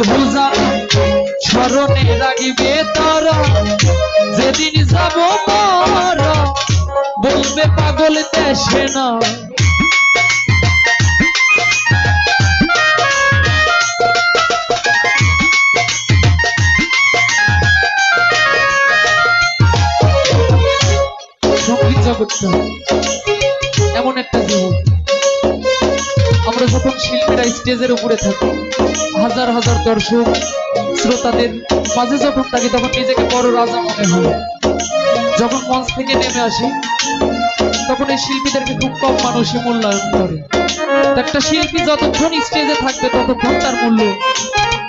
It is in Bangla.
রোজা স্মরণে রাখিবে তারা, যেদিন যাব মারা বলবে পাগল দেশে না। সঙ্গীত জগৎটা এমন একটা জীবন, আমরা যখন শিল্পীরা স্টেজের উপরে থাকি, হাজার হাজার দর্শক শ্রোতাদের মাঝে যখন থাকি, তখন নিজেকে বড় রাজা মনে হয়। যখন মঞ্চ থেকে নেমে আসি, তখন এই শিল্পীদেরকে খুব কম মানুষই মূল্যায়ন করে। একটা শিল্পী যতক্ষণ স্টেজে থাকবে ততক্ষণ তার মূল্য